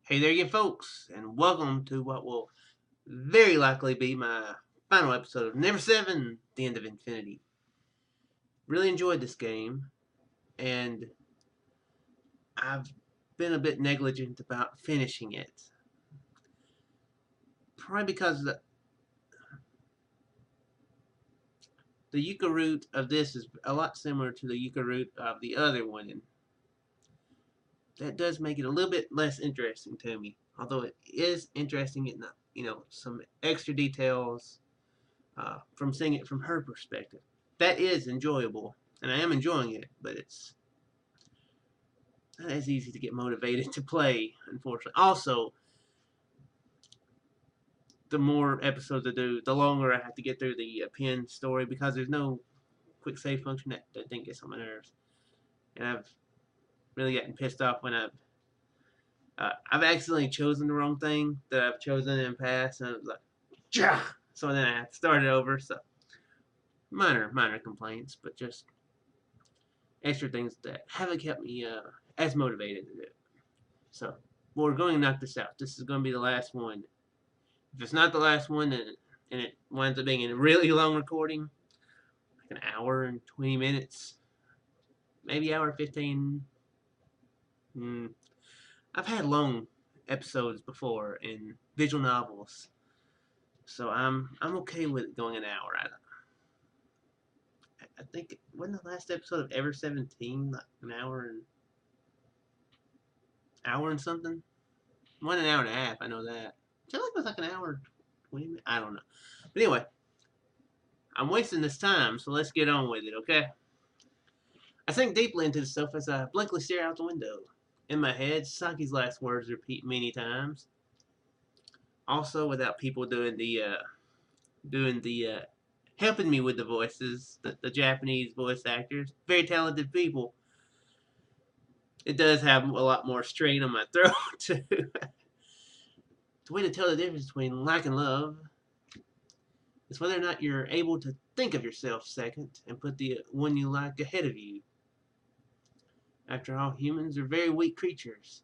Hey there again, folks, and welcome to what will very likely be my final episode of Never 7, The End of Infinity. Really enjoyed this game, and I've been a bit negligent about finishing it. Probably because the Yuka route of this is a lot similar to the Yuka route of the other one, and that does make it a little bit less interesting to me. Although it is interesting in some extra details from seeing it from her perspective. That is enjoyable, and I am enjoying it, but it's not as easy to get motivated to play, unfortunately. Also, the more episodes I do, the longer I have to get through the pin story because there's no quick save function that I think gets on my nerves. And I've really gotten pissed off when I've accidentally chosen the wrong thing that I've chosen in the past, and I was like, Jah! So then I have to start it over. So minor complaints, but just extra things that haven't kept me as motivated to do. So we're going to knock this out. This is going to be the last one. If it's not the last one, and it winds up being a really long recording, like an hour and 20 minutes, maybe hour 15. I've had long episodes before in visual novels, so I'm okay with it going an hour. I think wasn't the last episode of Ever 17 like an hour and something? One an hour and a half. I know that. I feel like it was like an hour 20 minutes. I don't know. But anyway, I'm wasting this time, so let's get on with it, okay? I think deeply into the stuff as I blankly stare out the window. In my head, Saki's last words repeat many times. Also, without people doing the helping me with the voices, the Japanese voice actors, very talented people. It does have a lot more strain on my throat too. The way to tell the difference between like and love is whether or not you're able to think of yourself second and put the one you like ahead of you. After all, humans are very weak creatures.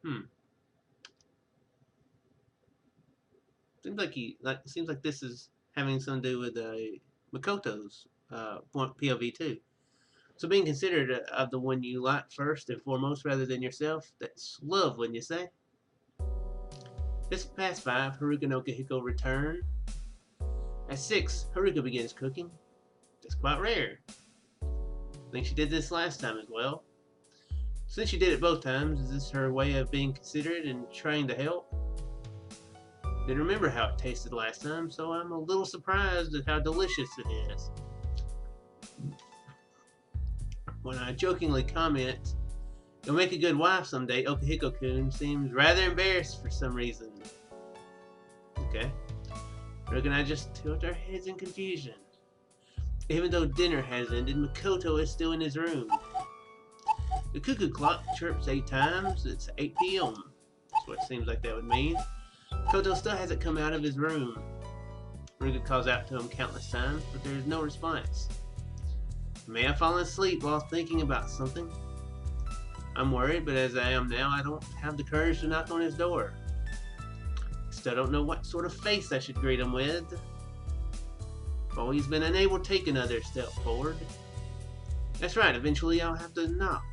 Hmm. Seems like this is having something to do with Makoto's POV too. So being considerate of the one you like first and foremost rather than yourself, that's love, wouldn't you say? Just past 5, Haruka no Kahiko return. At 6, Haruka begins cooking. That's quite rare. I think she did this last time as well. Since she did it both times, is this her way of being considerate and trying to help? Didn't remember how it tasted last time, so I'm a little surprised at how delicious it is. When I jokingly comment, "You'll make a good wife someday," Okahiko-kun seems rather embarrassed for some reason. Okay. Haruka and I just tilt our heads in confusion. Even though dinner has ended, Makoto is still in his room. The cuckoo clock chirps 8 times. It's 8 p.m. That's what it seems like that would mean. Makoto still hasn't come out of his room. Haruka calls out to him countless times, but there is no response. He may have fallen asleep while thinking about something. I'm worried, but as I am now, I don't have the courage to knock on his door. Still don't know what sort of face I should greet him with. I've always been unable to take another step forward. That's right, eventually I'll have to knock.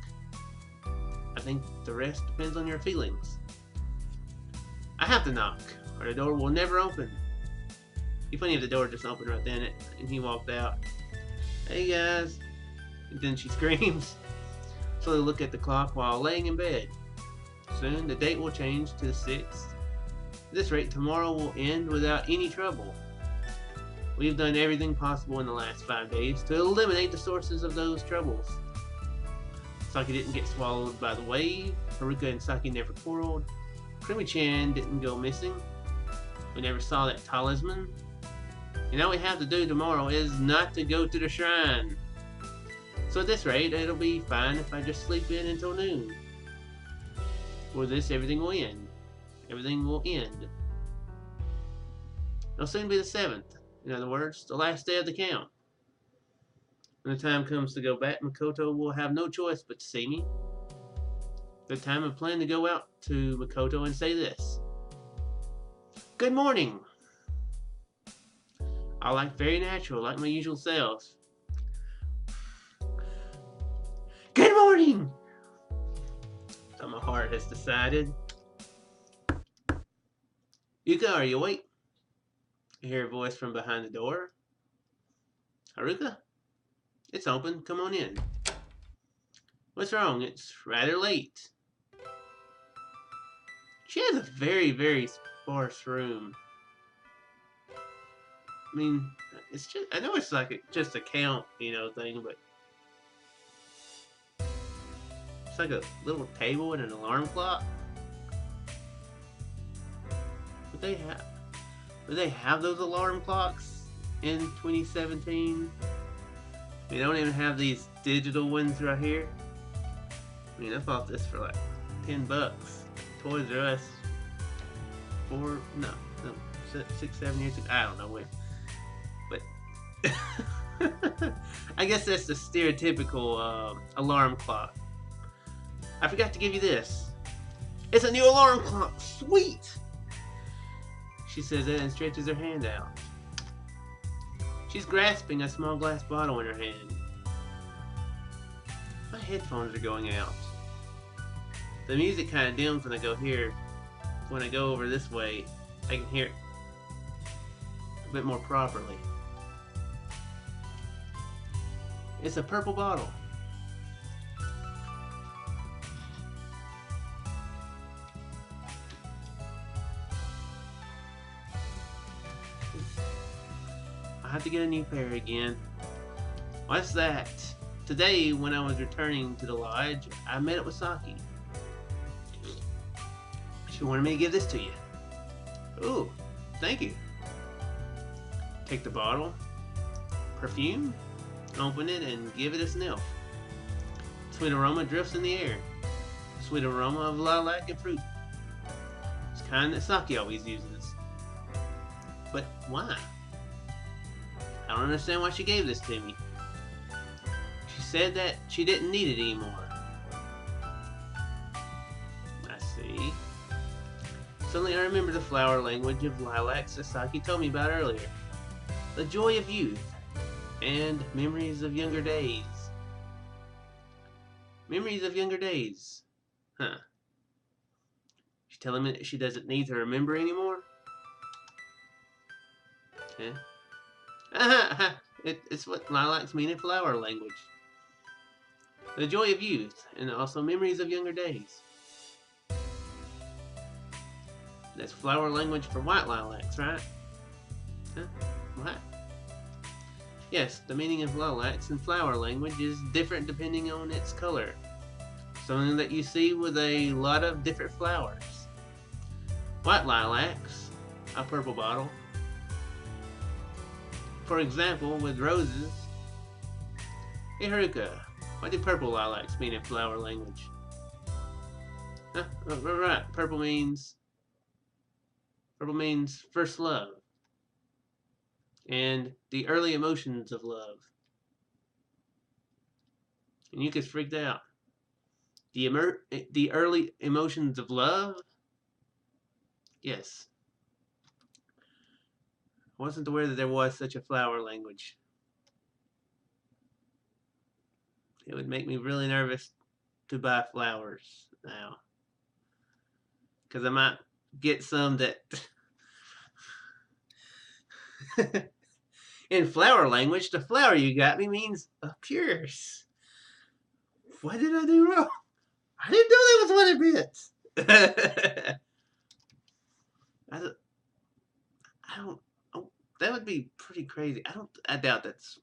I think the rest depends on your feelings. I have to knock, or the door will never open. It'd be funny if the door just opened right then and he walked out. Hey guys. And then she screams. Slowly look at the clock while laying in bed. Soon the date will change to the 6th. At this rate, tomorrow will end without any trouble. We've done everything possible in the last 5 days to eliminate the sources of those troubles. Saki didn't get swallowed by the wave. Haruka and Saki never quarreled. Krimi-chan didn't go missing. We never saw that talisman. And all we have to do tomorrow is not to go to the shrine. So at this rate, it'll be fine if I just sleep in until noon. For this, everything will end. Everything will end. It'll soon be the 7th. In other words, the last day of the count. When the time comes to go back, Makoto will have no choice but to see me. Good time I plan to go out to Makoto and say this. Good morning. I like very natural, like my usual self. Good morning! So my heart has decided. Yuka, are you awake? I hear a voice from behind the door. Haruka? It's open. Come on in. What's wrong? It's rather late. She has a very, very sparse room. I mean, it's just, I know it's like just a count, thing, but it's like a little table and an alarm clock. Would they have those alarm clocks in 2017? They don't even have these digital ones right here. I mean, I bought this for like $10. Toys R Us. 6, 7 years ago. I don't know when. But I guess that's the stereotypical alarm clock. I forgot to give you this. It's a new alarm clock. Sweet! She says that and stretches her hand out. She's grasping a small glass bottle in her hand. My headphones are going out. The music kind of dims when I go over this way. I can hear it a bit more properly. It's a purple bottle. I have to get a new pair again. What's that? Today, when I was returning to the lodge, I met up with Saki. She wanted me to give this to you. Ooh, thank you. Take the bottle, perfume, open it, and give it a sniff. Sweet aroma drifts in the air. Sweet aroma of lilac and fruit. It's the kind that Saki always uses. But why? I don't understand why she gave this to me. She said that she didn't need it anymore. I see. Suddenly I remember the flower language of lilacs that Saki told me about earlier. The joy of youth and memories of younger days. Memories of younger days. Huh. She's telling me that she doesn't need to remember anymore? Okay. It's what lilacs mean in flower language. The joy of youth, and also memories of younger days. That's flower language for white lilacs, right? Huh? What? Yes, the meaning of lilacs in flower language is different depending on its color. Something that you see with a lot of different flowers. White lilacs, a purple bottle. For example, with roses. Hey Haruka, what do purple lilacs mean in flower language? Huh? Right, purple means first love. And the early emotions of love. And Yuka's freaked out. The early emotions of love? Yes. I wasn't aware that there was such a flower language. It would make me really nervous to buy flowers now. Because I might get some that... In flower language, the flower you got me means a pierce. What did I do wrong? I didn't know that was what it meant. I don't. Oh, that would be pretty crazy. I doubt that's.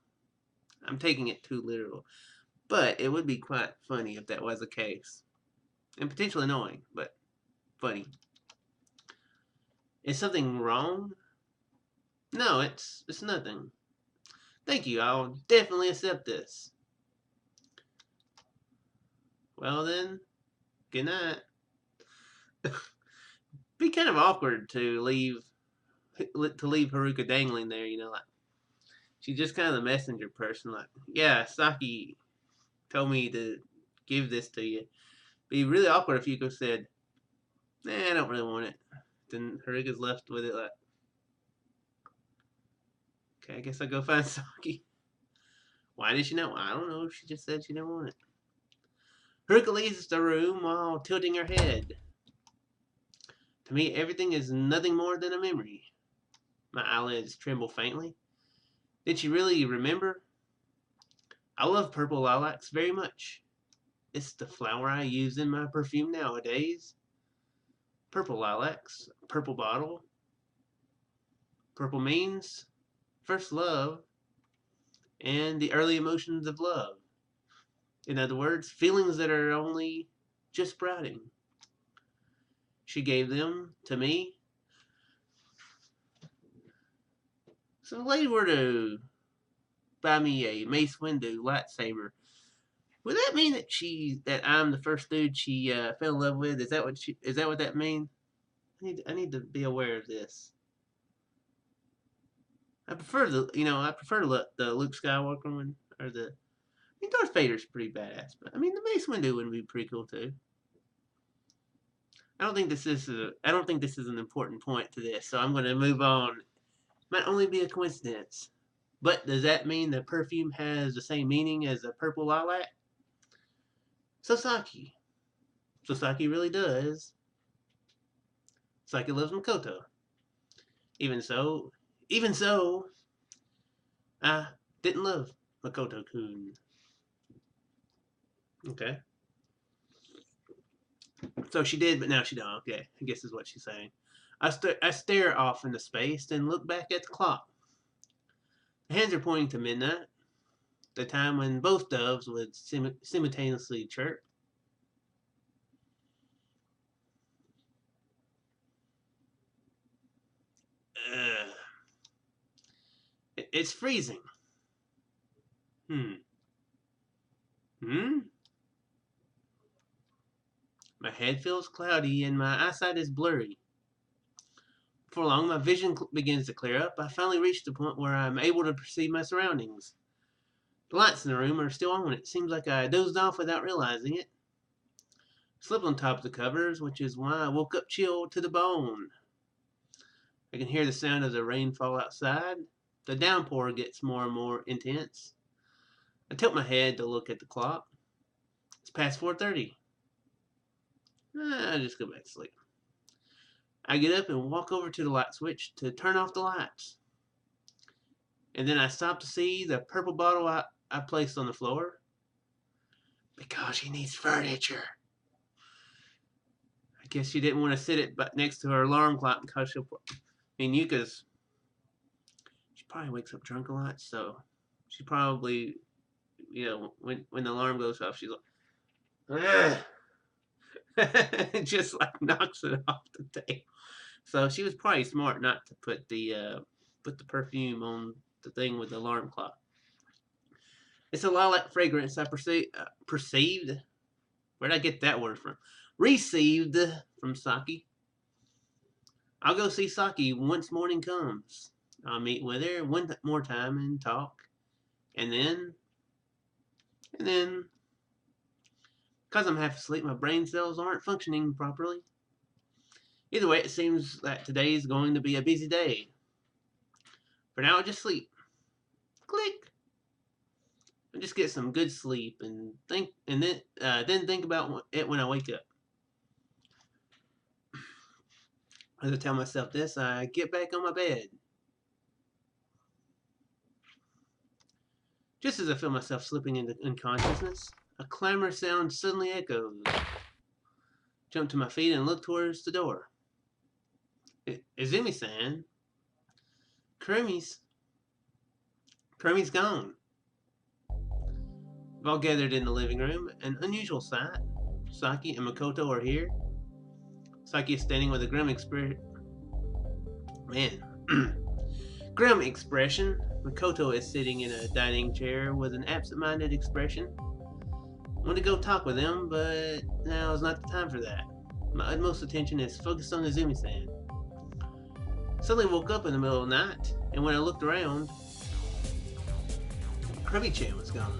I'm taking it too literal, but it would be quite funny if that was the case, and potentially annoying, but funny. Is something wrong? No, it's nothing. Thank you. I'll definitely accept this. Well then, good night. Be kind of awkward to leave Haruka dangling there, like she's just kind of the messenger person. Like, yeah, Saki told me to give this to you Be really awkward if Yuka said, "Nah, I don't really want it." Then Haruka's left with it like, okay, I guess I'll go find Saki. Why did she not? I don't know. She just said she didn't want it. Haruka leaves the room while tilting her head. To me, everything is nothing more than a memory. My eyelids tremble faintly. Did she really remember? I love purple lilacs very much. It's the flower I use in my perfume nowadays. Purple lilacs, purple bottle. Purple means first love and the early emotions of love. In other words, feelings that are only just sprouting. She gave them to me. So the lady were to buy me a Mace Windu lightsaber. Would that mean that I'm the first dude she fell in love with? Is that what that means? I need to be aware of this. I prefer the Luke Skywalker one or the. I mean, Darth Vader's pretty badass, but I mean the Mace Windu would be pretty cool too. I don't think this is an important point to this, so I'm going to move on. Might only be a coincidence, but does that mean that perfume has the same meaning as a purple lilac? Saki really does. Saki loves Makoto. Even so, I didn't love Makoto-kun. Okay. So she did, but now she don't. Okay, I guess is what she's saying. I stare off into space, then look back at the clock. The hands are pointing to midnight, the time when both doves would simultaneously chirp. It's freezing. My head feels cloudy and my eyesight is blurry. Before long, my vision begins to clear up. I finally reach the point where I'm able to perceive my surroundings. The lights in the room are still on. It seems like I dozed off without realizing it. I slept on top of the covers, which is why I woke up chilled to the bone. I can hear the sound of the rainfall outside. The downpour gets more and more intense. I tilt my head to look at the clock. It's past 4:30. I just go back to sleep. I get up and walk over to the light switch to turn off the lights. And then I stop to see the purple bottle I placed on the floor. Because she needs furniture. I guess she didn't want to sit it next to her alarm clock because she probably wakes up drunk a lot, so she probably, when the alarm goes off, she's like, just like knocks it off the table. So she was probably smart not to put the perfume on the thing with the alarm clock. It's a lilac fragrance I perceived. Where'd I get that word from? Received from Saki. I'll go see Saki once morning comes. I'll meet with her one more time and talk. And then, because I'm half asleep, my brain cells aren't functioning properly. Either way, it seems that today is going to be a busy day. For now, I'll just sleep. Click. And just get some good sleep and think about it when I wake up. As I tell myself this, I get back on my bed. Just as I feel myself slipping into unconsciousness, a clamor sound suddenly echoes. Jump to my feet and look towards the door. Izumi-san. Kurumi's gone. We've all gathered in the living room, an unusual sight. Saki and Makoto are here. Saki is standing with a grim expression. Grim expression. Makoto is sitting in a dining chair with an absent-minded expression. I want to go talk with him, but now is not the time for that. My utmost attention is focused on Izumi-san. Suddenly woke up in the middle of the night, and when I looked around, Kirby-chan was gone.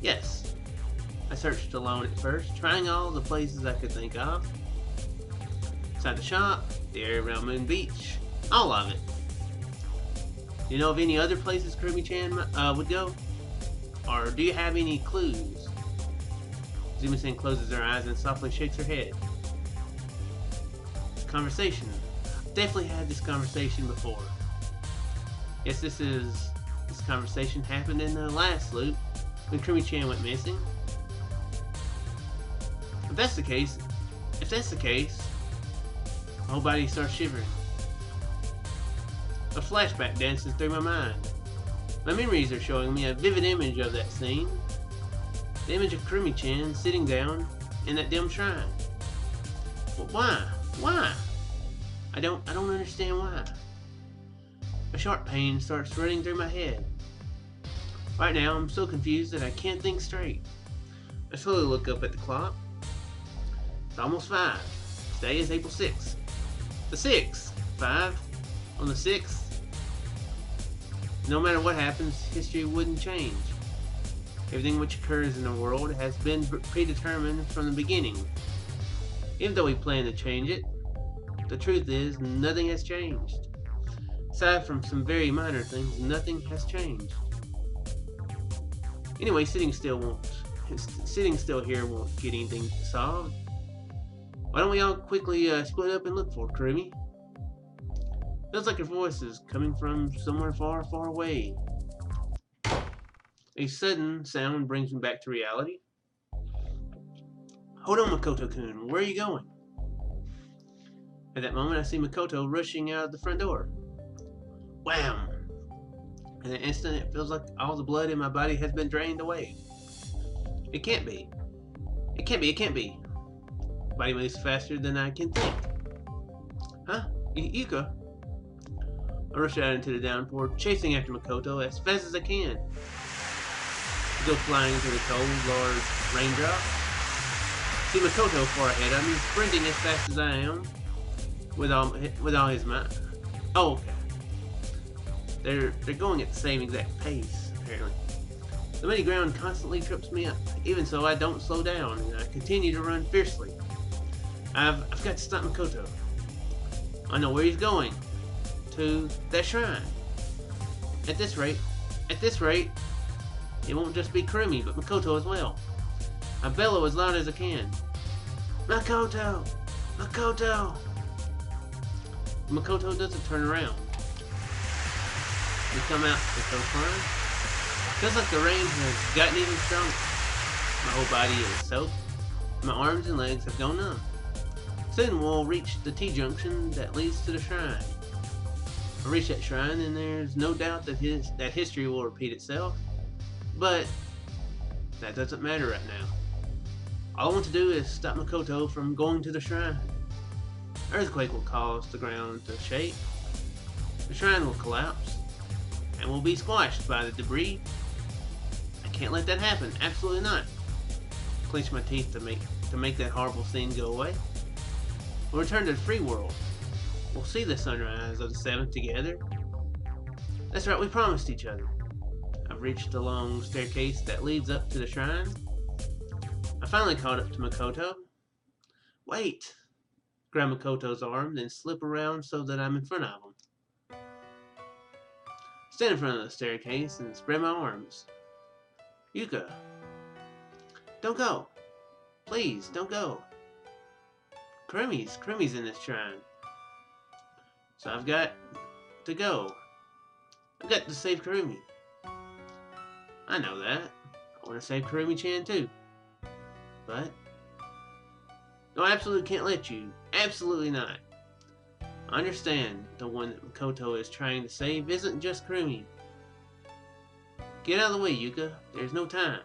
Yes, I searched alone at first, trying all the places I could think of. Inside the shop, the area around Moon Beach, all of it. Do you know of any other places Kirumi-chan would go? Or do you have any clues? Zuma-san closes her eyes and softly shakes her head. Conversation. Definitely had this conversation before. Yes, this conversation happened in the last loop when Kirumi-chan went missing. If that's the case, my whole body starts shivering. A flashback dances through my mind. My memories are showing me a vivid image of that scene. The image of Kirumi-chan sitting down in that dim shrine. But why? Why? I don't understand why. A sharp pain starts running through my head. Right now, I'm so confused that I can't think straight. I slowly look up at the clock. It's almost 5. Today is April 6th. The 6th. 5 on the 6th. No matter what happens, history wouldn't change. Everything which occurs in the world has been predetermined from the beginning. Even though we plan to change it, the truth is nothing has changed. Aside from some very minor things, nothing has changed. Anyway, sitting still here won't get anything solved. Why don't we all quickly split up and look for Kirumi? Feels like your voice is coming from somewhere far, far away. A sudden sound brings me back to reality. Hold on, Makoto-kun, where are you going? At that moment, I see Makoto rushing out of the front door. Wham! In an instant, it feels like all the blood in my body has been drained away. It can't be. It can't be. Body moves faster than I can think. Huh? Yuka? I rush out into the downpour, chasing after Makoto as fast as I can. I go flying through the cold, large raindrop. See Makoto far ahead of me, sprinting as fast as I am, with all his might. Oh, okay. They're going at the same exact pace, apparently. The muddy ground constantly trips me up. Even so, I don't slow down, and I continue to run fiercely. I've got to stop Makoto. I know where he's going. To that shrine. At this rate, it won't just be Kirumi, but Makoto as well. I bellow as loud as I can. Makoto! Makoto! Makoto doesn't turn around. We come out the coastline. Feels like the rain has gotten even stronger. My whole body is soaked. My arms and legs have gone numb. Soon we'll reach the T-junction that leads to the shrine. I reach that shrine and there's no doubt that history will repeat itself. But that doesn't matter right now. All I want to do is stop Makoto from going to the shrine. Earthquake will cause the ground to shake. The shrine will collapse. And will be squashed by the debris. I can't let that happen. Absolutely not. Clench my teeth to make that horrible scene go away. We'll return to the free world. We'll see the sunrise of the 7th together. That's right, we promised each other. I've reached the long staircase that leads up to the shrine. I finally caught up to Makoto. Wait! Grab Makoto's arm, then slip around so that I'm in front of him. Stand in front of the staircase and spread my arms. Yuka. Don't go. Please, don't go. Kirumi's in this shrine. So I've got to go. I've got to save Kirumi. I know that. I want to save Kirumi-chan too. But no, I absolutely can't let you. Absolutely not. I understand the one that Makoto is trying to save isn't just Kirumi. Get out of the way, Yuka. There's no time.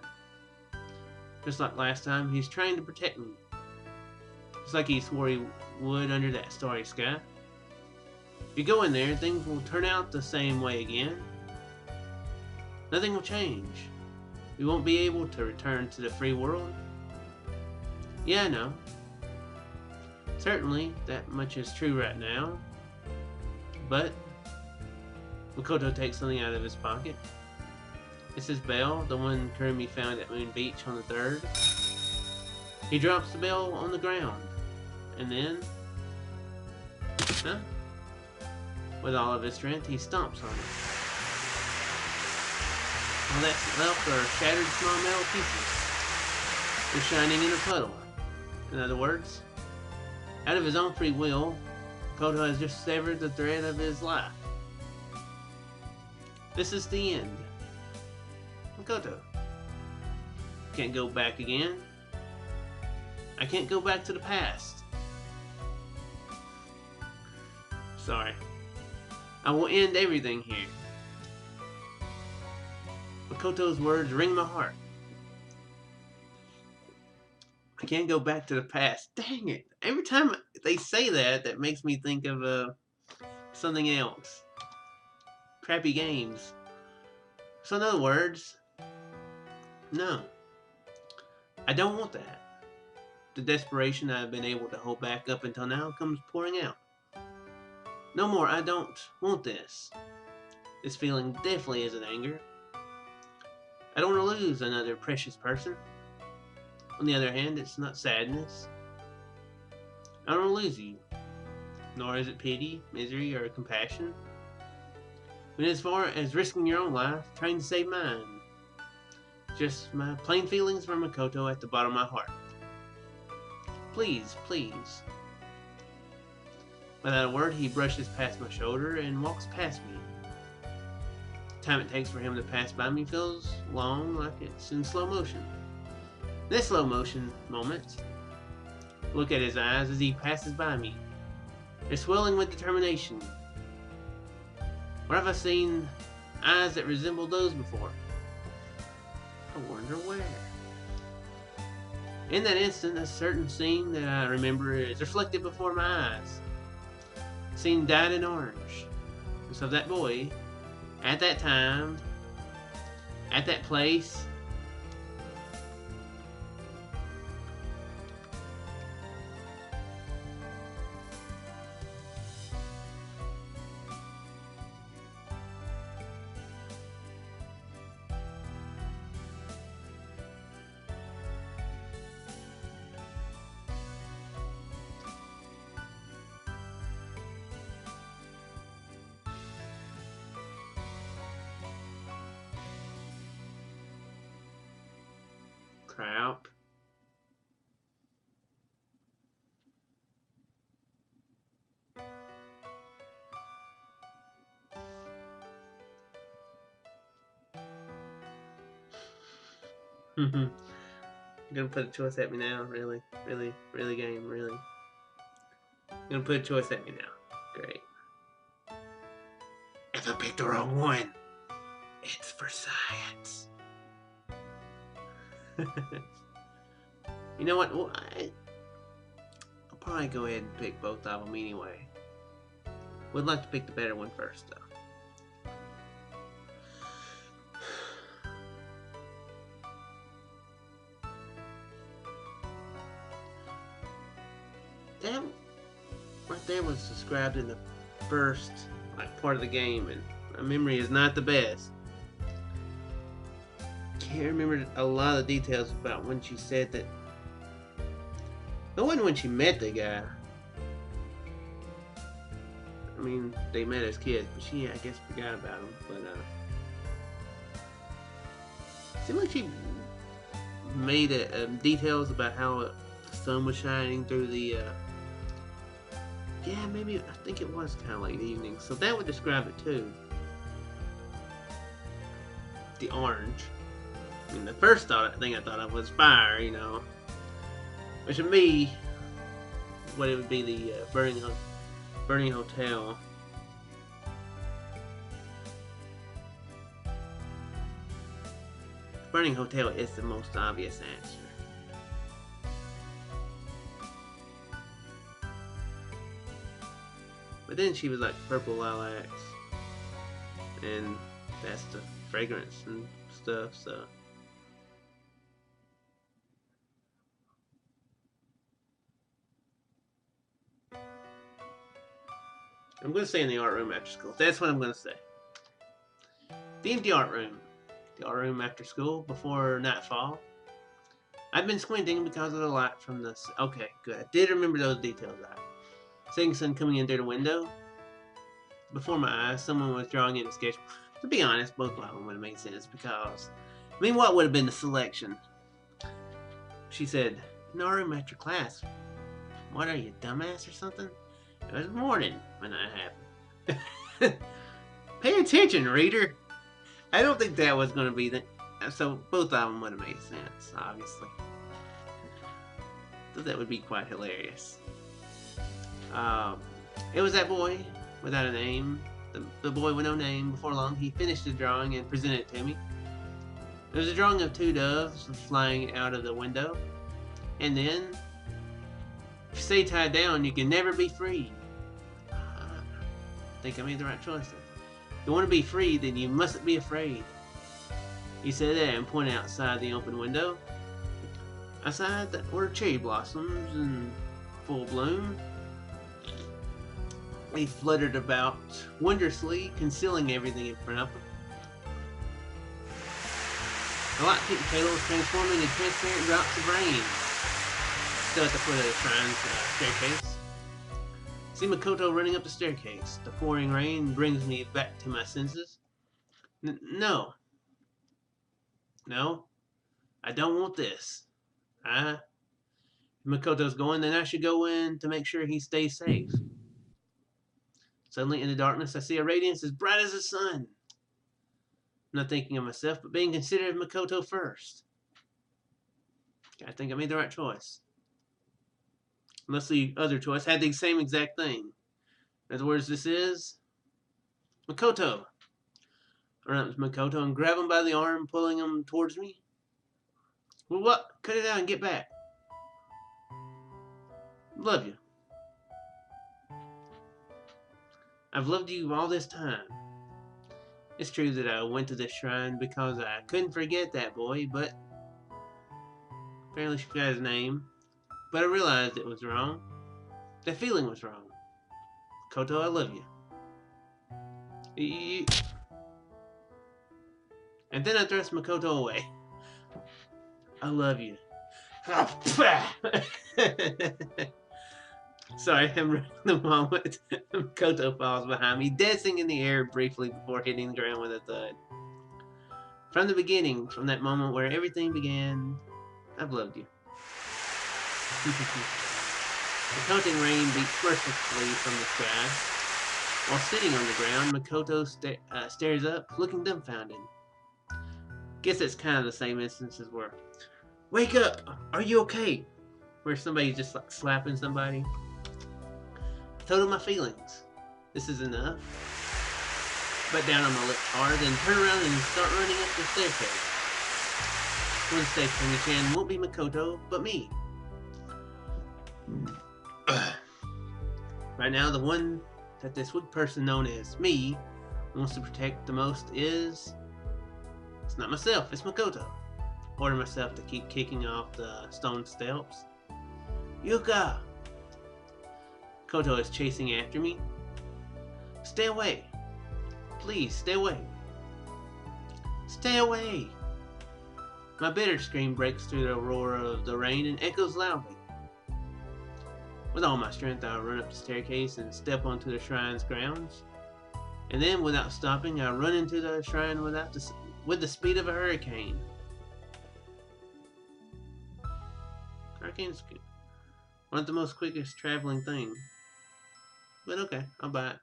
Just like last time, he's trying to protect me. Just like he swore he would under that starry sky. If you go in there, things will turn out the same way again. Nothing will change. We won't be able to return to the free world. Yeah, I know. Certainly, that much is true right now. But Makoto takes something out of his pocket. It's his bell, the one Kurumi found at Moon Beach on the 3rd. He drops the bell on the ground. And then... Huh? With all of his strength, he stomps on it. All that's left are shattered small metal pieces. They're shining in a puddle. In other words, out of his own free will, Makoto has just severed the thread of his life. This is the end. Makoto. Can't go back again. I can't go back to the past. Sorry. I will end everything here. Makoto's words ring my heart. I can't go back to the past. Dang it. Every time they say that, that makes me think of something else. Crappy games. So in other words, no. I don't want that. The desperation I've been able to hold back up until now comes pouring out. No more, I don't want this. This feeling definitely isn't anger. I don't want to lose another precious person. On the other hand, it's not sadness. I don't want to lose you. Nor is it pity, misery, or compassion. But as far as risking your own life, trying to save mine. Just my plain feelings for Makoto at the bottom of my heart. Please, please. Without a word, he brushes past my shoulder and walks past me. The time it takes for him to pass by me feels long, like it's in slow motion. This slow motion moment, look at his eyes as he passes by me. They're swelling with determination. Where have I seen eyes that resemble those before? I wonder where. In that instant, a certain scene that I remember is reflected before my eyes. The scene dyed in orange. And so that boy, at that time, at that place, crap. You're gonna put a choice at me now, really? Really? Really, game? Really? You're gonna put a choice at me now. Great. If I picked the wrong one, it's for science. You know what? Well, I'll probably go ahead and pick both of them anyway. Would like to pick the better one first, though. That right there was described in the first part of the game, and my memory is not the best. Can't remember a lot of the details about when she said that. It wasn't when she met the guy. I mean, they met as kids, but she, I guess, forgot about him. But it seemed like she made details about how the sun was shining through the. Yeah, maybe I think it was kind of like the evening, so that would describe it too. The orange. I mean, the first thing I thought of was fire, you know. Which would be what it would be the burning hotel. Burning hotel is the most obvious answer. But then she was like purple lilacs, and that's the fragrance and stuff, so. I'm going to say in the art room after school. That's what I'm going to say. The empty art room. the art room after school before nightfall. I'd been squinting because of the light from the... Okay, good. I did remember those details out. Seeing sun coming in through the window. Before my eyes, someone was drawing in a sketch. To be honest, both of them would have made sense because... I mean, what would have been the selection? She said, "In our room after class." What are you, dumbass or something? It was morning when that happened. Pay attention, reader. I don't think that was going to be the... So both of them would have made sense, obviously. So that would be quite hilarious. It was that boy without a name. The boy with no name. Before long, he finished his drawing and presented it to me. It was a drawing of two doves flying out of the window. And then, if you stay tied down, you can never be free. I think I made the right choice there. If you want to be free, then you mustn't be afraid. He said that and pointed outside the open window. Outside were cherry blossoms in full bloom. They fluttered about wondrously, concealing everything in front of them. The light pink petals transforming into transparent drops of rain. Still at the foot of the shrine's staircase. See Makoto running up the staircase. The pouring rain brings me back to my senses. No. No. I don't want this. If Makoto's going, then I should go in to make sure he stays safe. Suddenly, in the darkness, I see a radiance as bright as the sun. I'm not thinking of myself, but being considerate of Makoto first. I think I made the right choice. Unless the other choice had the same exact thing. In other words, this is... Makoto. I run up to Makoto and grab him by the arm, pulling him towards me. Well, what? Cut it out and get back. Love you. I've loved you all this time. It's true that I went to this shrine because I couldn't forget that boy, but... Apparently she forgot his name. But I realized it was wrong. That feeling was wrong. Makoto, I love you. And then I thrust Makoto away. I love you. Sorry, I'm running the moment. Makoto falls behind me, dancing in the air briefly before hitting the ground with a thud. From the beginning, from that moment where everything began, I've loved you. The pelting rain beats mercilessly from the sky. While sitting on the ground, Makoto stares up, looking dumbfounded. Guess it's kind of the same instances where, "Wake up! Are you okay?" Where somebody's just like slapping somebody. I told him my feelings. This is enough. But down on my lips hard, then turn around and start running up the staircase. One safe Premi-chan won't be Makoto, but me. Right now, the one that this wood person known as me wants to protect the most is... It's not myself, it's Makoto. Order myself to keep kicking off the stone steps. Yuka! Makoto is chasing after me. Stay away. Please, stay away. Stay away! My bitter scream breaks through the roar of the rain and echoes loudly. With all my strength, I run up the staircase and step onto the shrine's grounds. And then, without stopping, I run into the shrine with the speed of a hurricane. Hurricanes aren't the most quickest traveling thing. But okay, I'll buy it.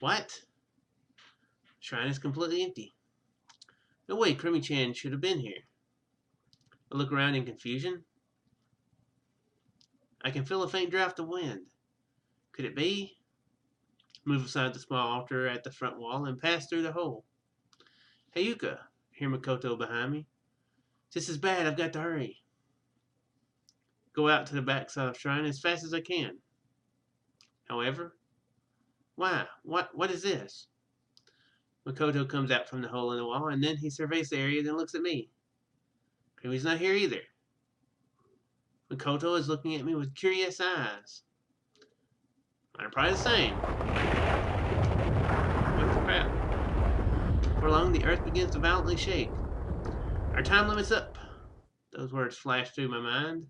What? Shrine is completely empty. No way, Premi-chan should have been here. I look around in confusion. I can feel a faint draft of wind. Could it be? Move aside the small altar at the front wall and pass through the hole. Hey Yuka, hear Makoto behind me. This is bad, I've got to hurry. Go out to the back side of the shrine as fast as I can. However, why? What is this? Makoto comes out from the hole in the wall, and then he surveys the area, then looks at me. Premi's not here either. Makoto is looking at me with curious eyes. Mine are probably the same. What the crap? Before long, the earth begins to violently shake. Our time limit's up. Those words flashed through my mind.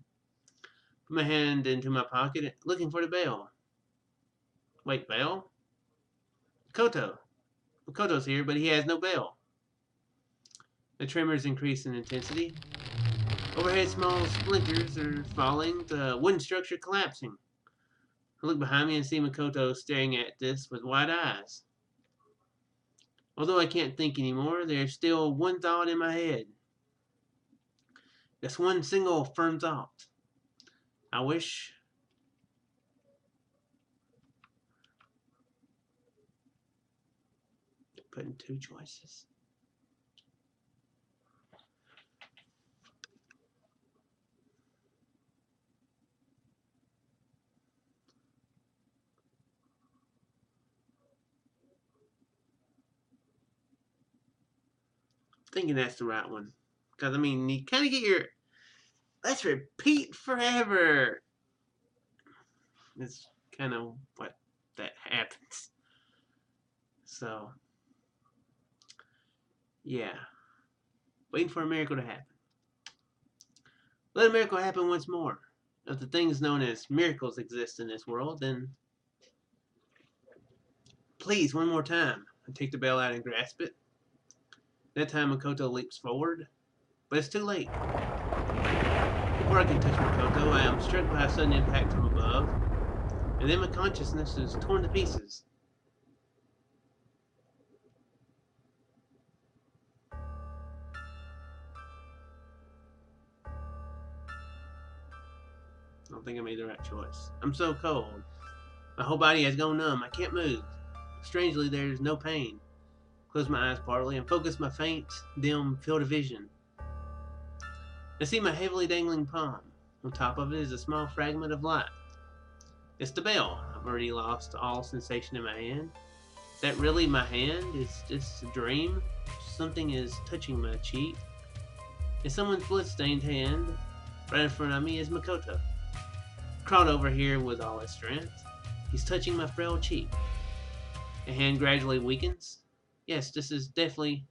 Put my hand into my pocket, looking for the bell. Wait, bell? Makoto. Makoto's here, but he has no bell. The tremors increase in intensity. Overhead, small splinters are falling, the wooden structure collapsing. I look behind me and see Makoto staring at this with wide eyes. Although I can't think anymore, there's still one thought in my head. Just one single firm thought. I wish put in two choices. Thinking that's the right one. Because, I mean, you kind of get your... Let's repeat forever. It's kind of what that happens. So, yeah. Waiting for a miracle to happen. Let a miracle happen once more. If the things known as miracles exist in this world, then please, one more time. I take the bell out and grasp it. That time Makoto leaps forward, but it's too late. Before I can touch Makoto, I am struck by a sudden impact from above, and then my consciousness is torn to pieces. I don't think I made the right choice. I'm so cold. My whole body has gone numb. I can't move. Strangely, there's no pain. Close my eyes partly and focus my faint, dim field of vision. I see my heavily dangling palm. On top of it is a small fragment of light. It's the bell. I've already lost all sensation in my hand. Is that really my hand? Is this a dream? Something is touching my cheek. And someone's blood-stained hand right in front of me is Makoto. Crawled over here with all his strength. He's touching my frail cheek. The hand gradually weakens. Yes, this is definitely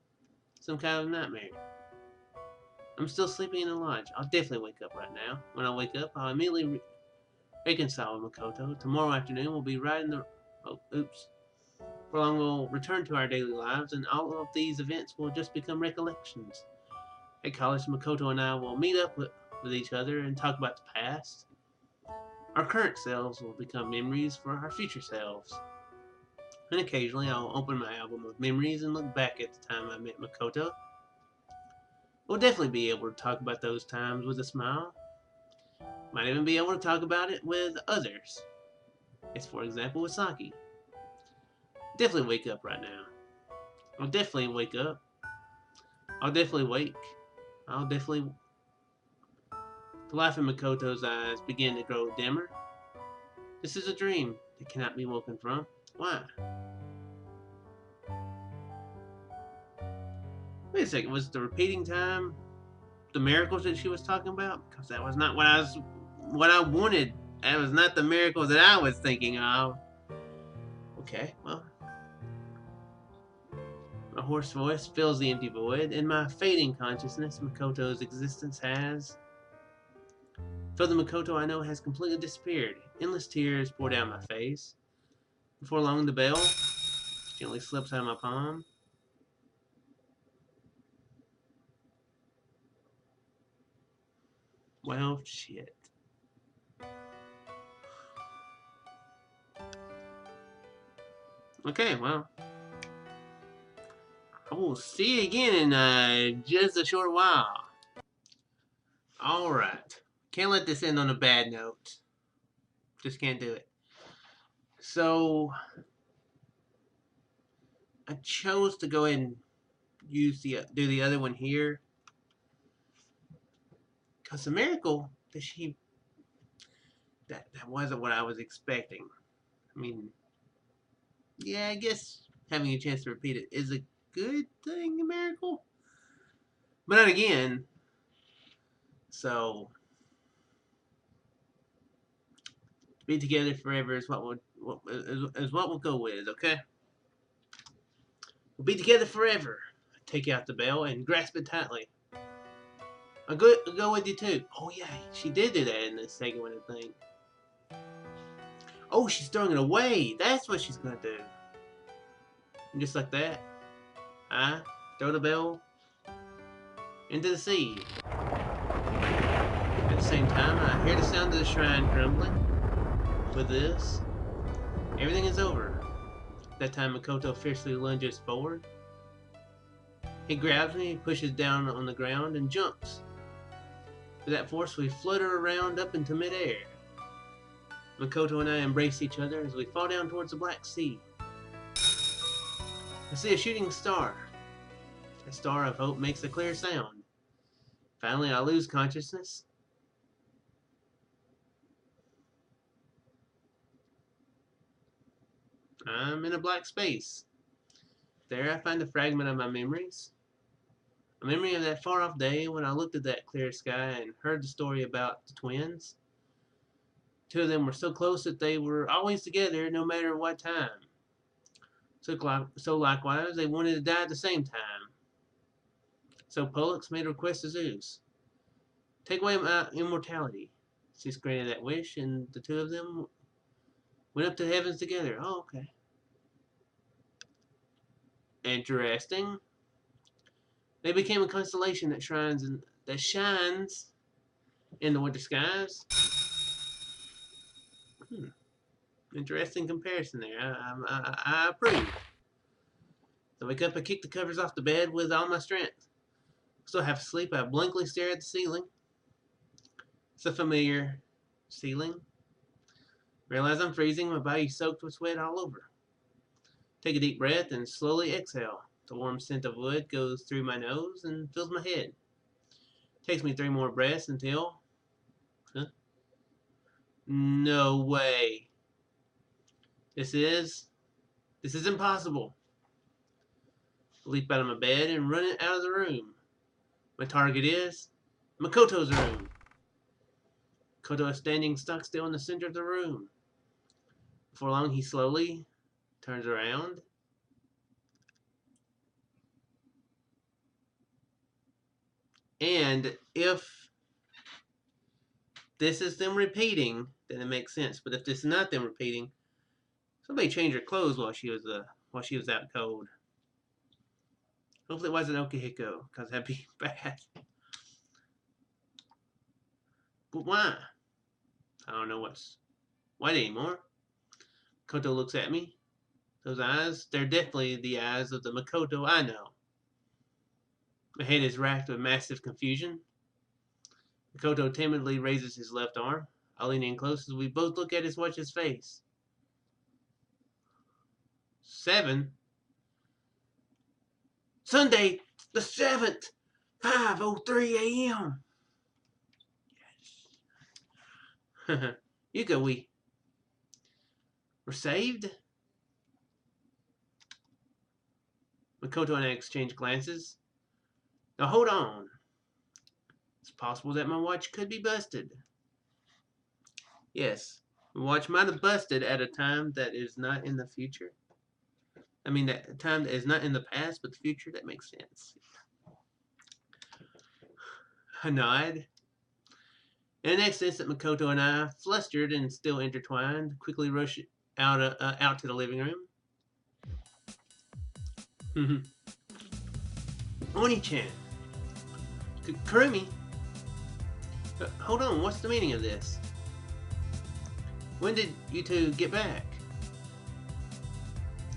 some kind of nightmare. I'm still sleeping in the lodge. I'll definitely wake up right now. When I wake up, I'll immediately reconcile with Makoto. Tomorrow afternoon, we'll be riding the... Oh, oops. For long, we'll return to our daily lives, and all of these events will just become recollections. At college, Makoto and I will meet up with each other and talk about the past. Our current selves will become memories for our future selves. And occasionally, I'll open my album of memories and look back at the time I met Makoto. We'll definitely be able to talk about those times with a smile. Might even be able to talk about it with others. As for example with Saki. Definitely wake up right now. I'll definitely wake up. I'll definitely wake. I'll definitely... The life in Makoto's eyes began to grow dimmer. This is a dream that cannot be woken from. Why? Wait a second, was the repeating time the miracles that she was talking about? Because that was not what I wanted. That was not the miracles that I was thinking of. Okay, well. My hoarse voice fills the empty void. In my fading consciousness, Makoto's existence has... For the Makoto I know has completely disappeared. Endless tears pour down my face. Before long, the bell gently slips out of my palm. Well, shit. Okay, well. I will see you again in just a short while. Alright. Can't let this end on a bad note. Just can't do it. So, I chose to go ahead and do the other one here. Because the miracle that that wasn't what I was expecting. I mean, yeah, I guess having a chance to repeat it is a good thing, a miracle. But not again. So, be together forever is what we'll go with, okay? We'll be together forever. take out the bell and grasp it tightly. I'll go with you too. Oh yeah, she did do that in the second one, I think. Oh, she's throwing it away. That's what she's gonna do. And just like that, I throw the bell into the sea. At the same time, I hear the sound of the shrine crumbling. With this, everything is over. That time, Makoto fiercely lunges forward. He grabs me, pushes down on the ground, and jumps. With that force, we flutter around up into midair. Makoto and I embrace each other as we fall down towards the Black Sea. I see a shooting star. A star of hope makes a clear sound. Finally, I lose consciousness. I'm in a black space. There I find a fragment of my memories. A memory of that far-off day when I looked at that clear sky and heard the story about the twins. Two of them were so close that they were always together no matter what time. So likewise, they wanted to die at the same time. So Pollux made a request to Zeus. Take away my immortality. Zeus granted that wish, and the two of them went up to the heavens together. Oh, okay. Interesting. They became a constellation that shines in the winter skies. Interesting comparison there. I approve. So I wake up, I kick the covers off the bed with all my strength. Still half asleep, I blankly stare at the ceiling. It's a familiar ceiling. Realize I'm freezing, my body soaked with sweat all over. Take a deep breath and slowly exhale. The warm scent of wood goes through my nose and fills my head. Takes me 3 more breaths until... Huh? No way. This is impossible. I leap out of my bed and run it out of the room. My target is Makoto's room. Makoto is standing stock still in the center of the room. Before long, he slowly turns around. And if this is them repeating, then it makes sense. But if this is not them repeating, somebody changed her clothes while she was out cold. Hopefully it wasn't Okihiko, because that'd be bad. But why? I don't know what's white anymore. Makoto looks at me. Those eyes, they're definitely the eyes of the Makoto I know. My head is racked with massive confusion. Makoto timidly raises his left arm. I lean in close as we both look at his watch's face. 7? Sunday, the 7th, 5:03 a.m. Yes. Yuka, we're saved? Makoto and I exchange glances. Now hold on. It's possible that my watch could be busted. Yes, my watch might have busted at a time that is not in the future. I mean, that time that is not in the past, but the future. That makes sense. I nod. In the next instant, Makoto and I, flustered and still intertwined, quickly rush out to the living room. Oni-chan. Kurumi. Hold on, what's the meaning of this? When did you two get back?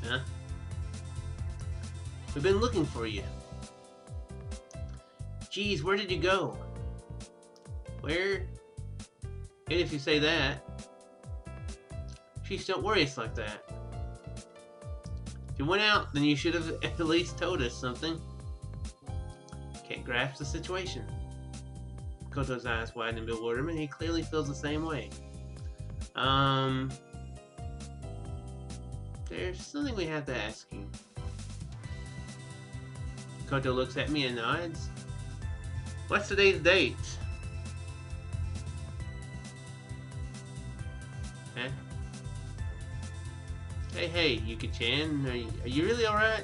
Huh? We've been looking for you. Geez, where did you go? Where? And if you say that, geez, don't worry, it's like that. If you went out, then you should have at least told us something. Can't grasp the situation. Makoto's eyes widen in bewilderment. He clearly feels the same way. There's something we have to ask you. Makoto looks at me and nods. What's today's date? Huh? Hey, Yuka-chan, are you really alright?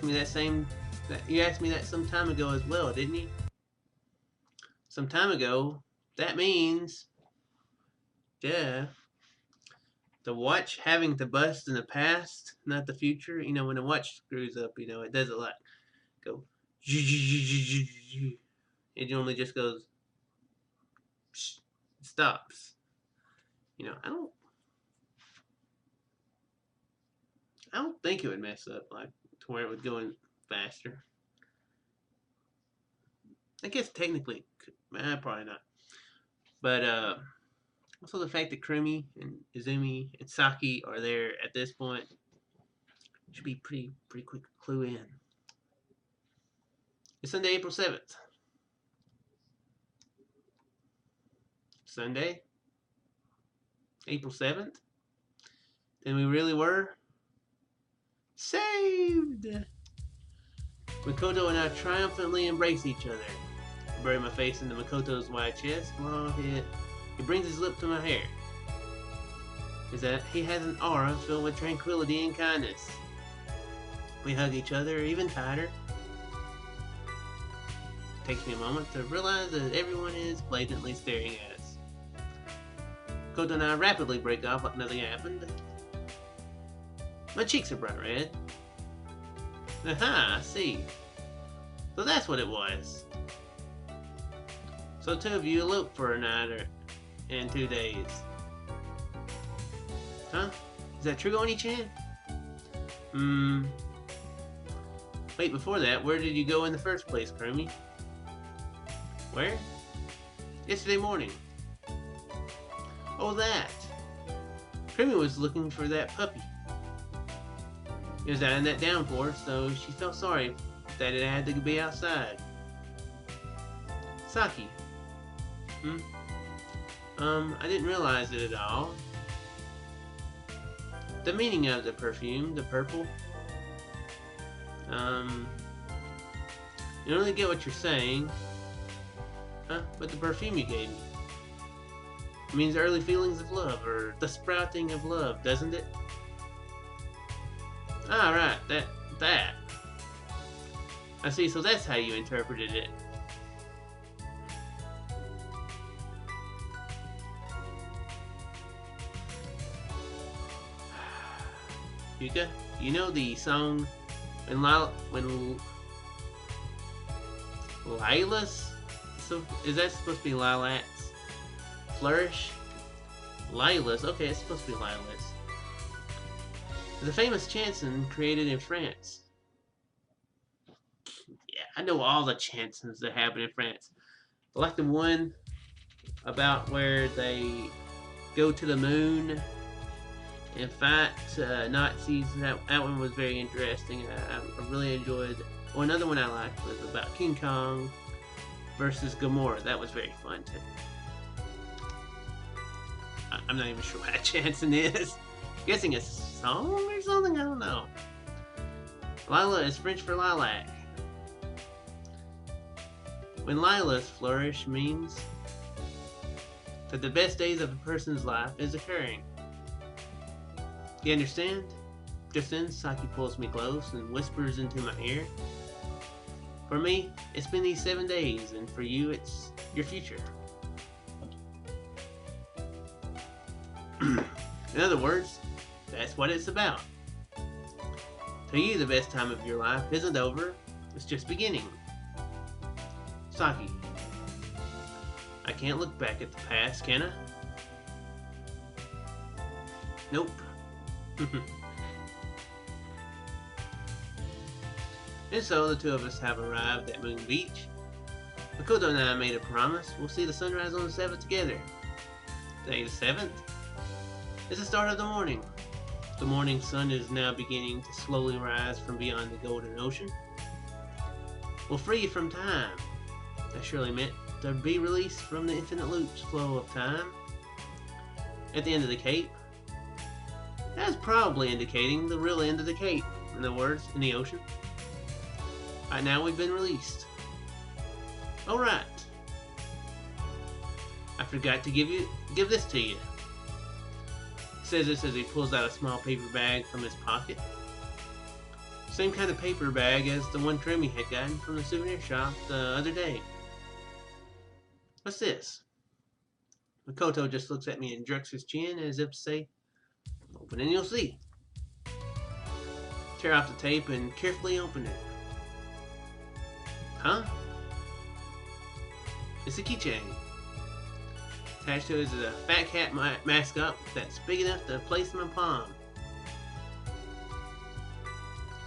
asked me that some time ago as well, didn't you? Some time ago. That means, yeah, the watch having to bust in the past, not the future. You know, when the watch screws up, you know, it doesn't like go. It only just goes. Stops. You know, I don't think it would mess up like to where it would go in faster. I guess technically, probably not. But also the fact that Krumi and Izumi and Saki are there at this point should be pretty quick to clue in. It's Sunday, April 7th. Sunday, April 7th. And we really were saved. Makoto and I triumphantly embrace each other. I bury my face into Makoto's wide chest while he brings his lip to my hair. Is that he has an aura filled with tranquility and kindness. We hug each other even tighter. It takes me a moment to realize that everyone is blatantly staring at us. Makoto and I rapidly break off like nothing happened. My cheeks are bright red. Aha, I see. So that's what it was. So two of you eloped for a night and 2 days. Huh? Is that true, Oni-chan? Wait, before that, where did you go in the first place, Krumi? Where? Yesterday morning. Oh, that. Krumi was looking for that puppy. It was out in that downpour, so she felt sorry that it had to be outside. Saki. I didn't realize it at all. The meaning of the perfume, the purple. You don't really get what you're saying. Huh? But the perfume you gave me. It means early feelings of love, or the sprouting of love, doesn't it? Ah, right, that. I see, so that's how you interpreted it. Yuka, you know the song when Lilas? So is that supposed to be lilacs? Flourish? Lilas, okay, it's supposed to be lilas. The famous chanson created in France. Yeah, I know all the chansons that happen in France. I like the one about where they go to the moon and fight Nazis. That one was very interesting. I really enjoyed. Well, another one I liked was about King Kong versus Gamora. That was very fun too. I'm not even sure what a chanson is. I'm guessing a song or something? I don't know. Lila is French for lilac. When lilas flourish means that the best days of a person's life is occurring. You understand? Just then, Saki pulls me close and whispers into my ear. For me, it's been these 7 days, and for you, it's your future. In other words, that's what it's about. To you, the best time of your life isn't over, it's just beginning. Saki, I can't look back at the past, can I? Nope. And so the two of us have arrived at Moon Beach. Makoto and I made a promise. We'll see the sunrise on the 7th together. Today the 7th is the start of the morning. The morning sun is now beginning to slowly rise from beyond the golden ocean. We'll free you from time. That surely meant to be released from the infinite loops flow of time. At the end of the cape. That's probably indicating the real end of the cape. In other words, in the ocean. Right now we've been released. Alright. I forgot to give this to you. He says this as he pulls out a small paper bag from his pocket. Same kind of paper bag as the one Tremy had gotten from the souvenir shop the other day. What's this? Makoto just looks at me and jerks his chin as if to say, "Open and you'll see." Tear off the tape and carefully open it. Huh? It's a keychain. Attached to it is a fat cat mascot that's big enough to place in my palm.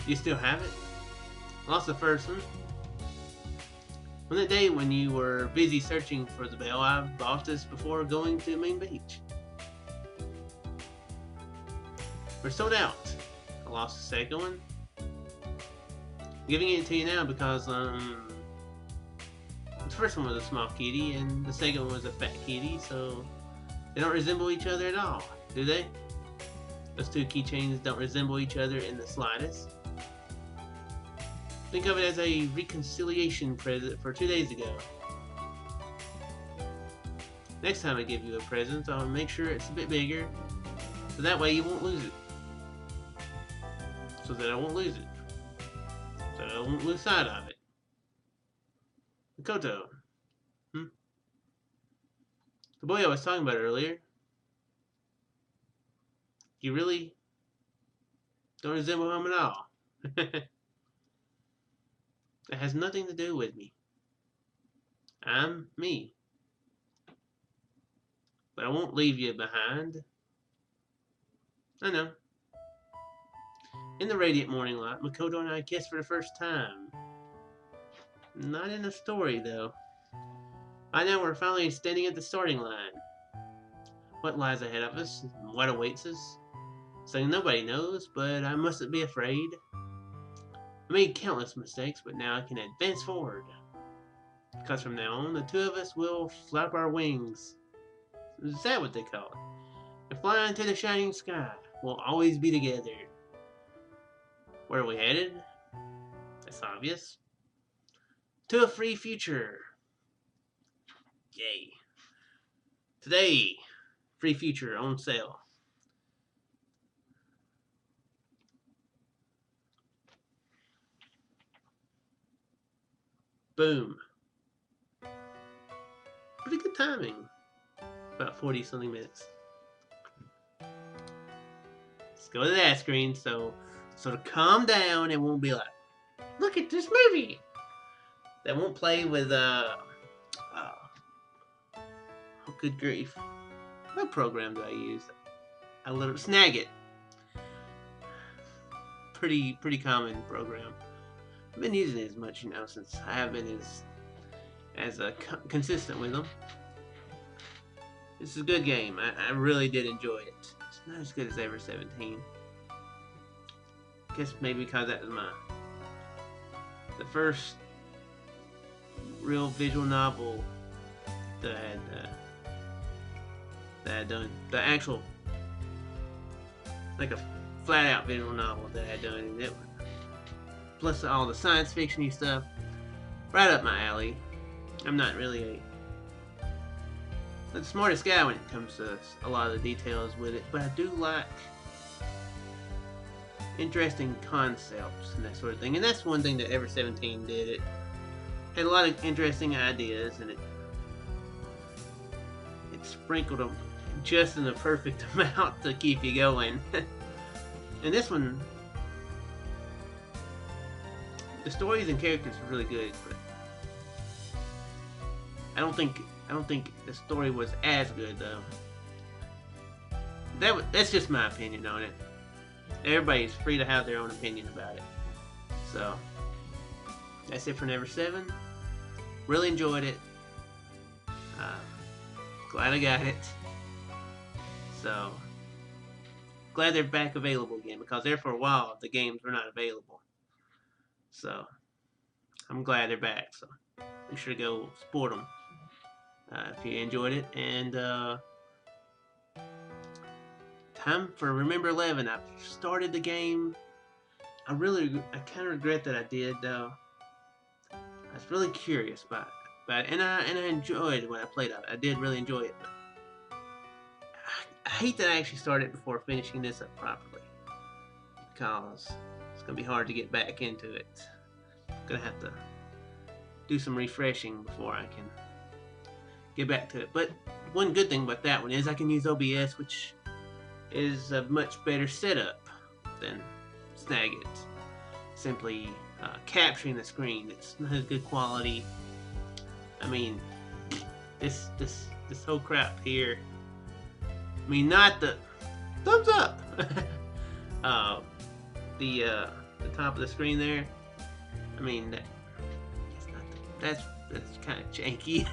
You still have it? Lost the first one. On that day when you were busy searching for the bell, I bought this before going to Main Beach. We're sold out. I lost the second one. I'm giving it to you now because the first one was a small kitty and the second one was a fat kitty, so they don't resemble each other at all, do they? Those two keychains don't resemble each other in the slightest. Think of it as a reconciliation present for 2 days ago. Next time I give you a present, I'll make sure it's a bit bigger, so that way you won't lose it. So that I won't lose it. So that I won't lose sight of it. Makoto. The boy I was talking about earlier. You really don't resemble him at all. It has nothing to do with me. I'm me. But I won't leave you behind. I know. In the radiant morning light, Makoto and I kissed for the first time. Not in the story, though. By now we're finally standing at the starting line. What lies ahead of us? What awaits us? So nobody knows, but I mustn't be afraid. I made countless mistakes, but now I can advance forward. Because from now on, the two of us will flap our wings. Is that what they call it? And fly into the shining sky. We'll always be together. Where are we headed? That's obvious. To a free future. Yay. Today, free future on sale. Boom. Pretty good timing. About 40 something minutes. Let's go to that screen so to calm down and won't be like, look at this movie. That won't play with oh good grief. What program do I use? A little Snagit. Pretty common program. I've been using it as much, since I haven't been as consistent with them. This is a good game. I really did enjoy it. It's not as good as Never7. I guess maybe because that was the first real visual novel that I had done. The actual, like a flat out visual novel that I had done, and it was, plus all the science fiction-y stuff, right up my alley. I'm not really the smartest guy when it comes to a lot of the details with it, but I do like interesting concepts and that sort of thing. And that's one thing that Never7 did. It had a lot of interesting ideas, and it sprinkled them just in the perfect amount to keep you going. And this one, the stories and characters are really good, but I don't think the story was as good though. That's just my opinion on it. Everybody's free to have their own opinion about it. So that's it for Never7. Really enjoyed it. Glad I got it. So glad they're back available again, because there for a while the games were not available. So I'm glad they're back. So make sure to go support them if you enjoyed it. And time for Remember 11. I've started the game. I kind of regret that I did, though. I was really curious about it, and I enjoyed when I played it. I did really enjoy it, but I hate that I actually started before finishing this up properly, because it's gonna be hard to get back into it. Gonna have to do some refreshing before I can get back to it. But one good thing about that one is I can use OBS, which is a much better setup than Snagit. Simply capturing the screen. It's not as good quality. I mean, this whole crap here. I mean, not the thumbs up. The top of the screen there. I mean, that's kind of janky.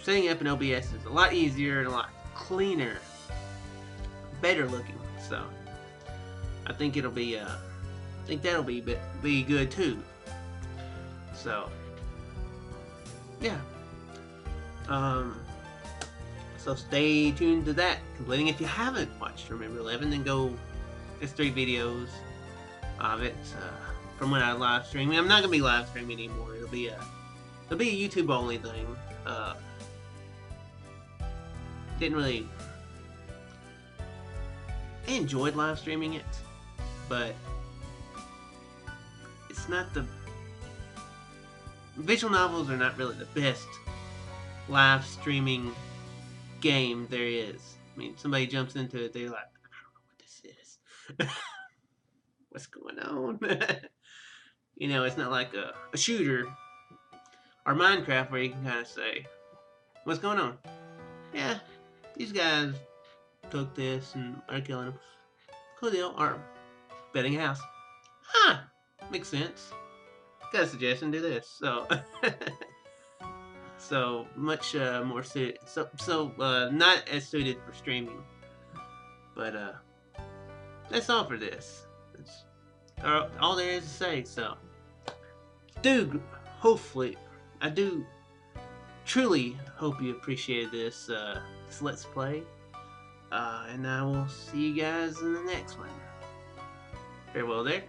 Setting up an OBS is a lot easier and a lot cleaner, better looking. So I think it'll be that'll be good too. So yeah. So stay tuned to that. Completing. If you haven't watched Remember 11, then go. There's 3 videos of it from when I live streaming. I'm not gonna be live streaming anymore. It'll be a YouTube only thing. Didn't really. I enjoyed live streaming it, but it's not the. Visual novels are not really the best live streaming game there is. I mean, somebody jumps into it, they're like, I don't know what this is. What's going on? You know, it's not like a shooter or Minecraft where you can kind of say, what's going on? Yeah, these guys took this and are killing them. Cool deal. Or betting a house. Huh, makes sense. Got a suggestion, do this. So so much more suited. So not as suited for streaming. But that's all for this. That's all there is to say. So hopefully I do truly hope you appreciated this Let's Play. And I will see you guys in the next one. Farewell there.